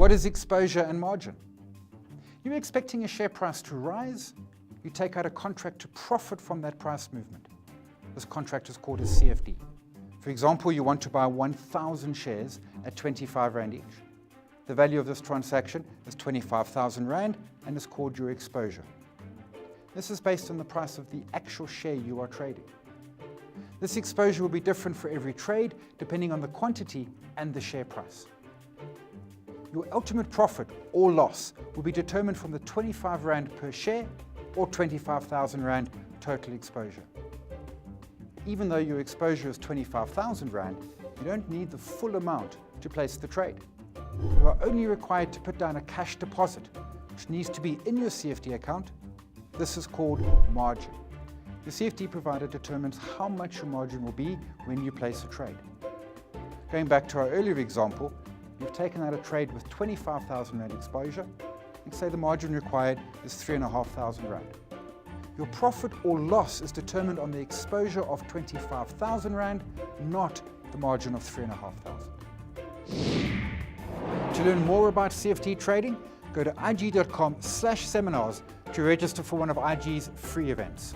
What is exposure and margin? You're expecting a share price to rise. You take out a contract to profit from that price movement. This contract is called a CFD. For example, you want to buy 1,000 shares at 25 Rand each. The value of this transaction is 25,000 Rand and is called your exposure. This is based on the price of the actual share you are trading. This exposure will be different for every trade depending on the quantity and the share price. Your ultimate profit or loss will be determined from the 25 Rand per share or 25,000 Rand total exposure. Even though your exposure is 25,000 Rand, you don't need the full amount to place the trade. You are only required to put down a cash deposit, which needs to be in your CFD account. This is called margin. The CFD provider determines how much your margin will be when you place a trade. Going back to our earlier example, you've taken out a trade with 25,000 Rand exposure, and say the margin required is 3,500 Rand. Your profit or loss is determined on the exposure of 25,000 Rand, not the margin of 3,500. To learn more about CFD trading, go to ig.com/seminars to register for one of IG's free events.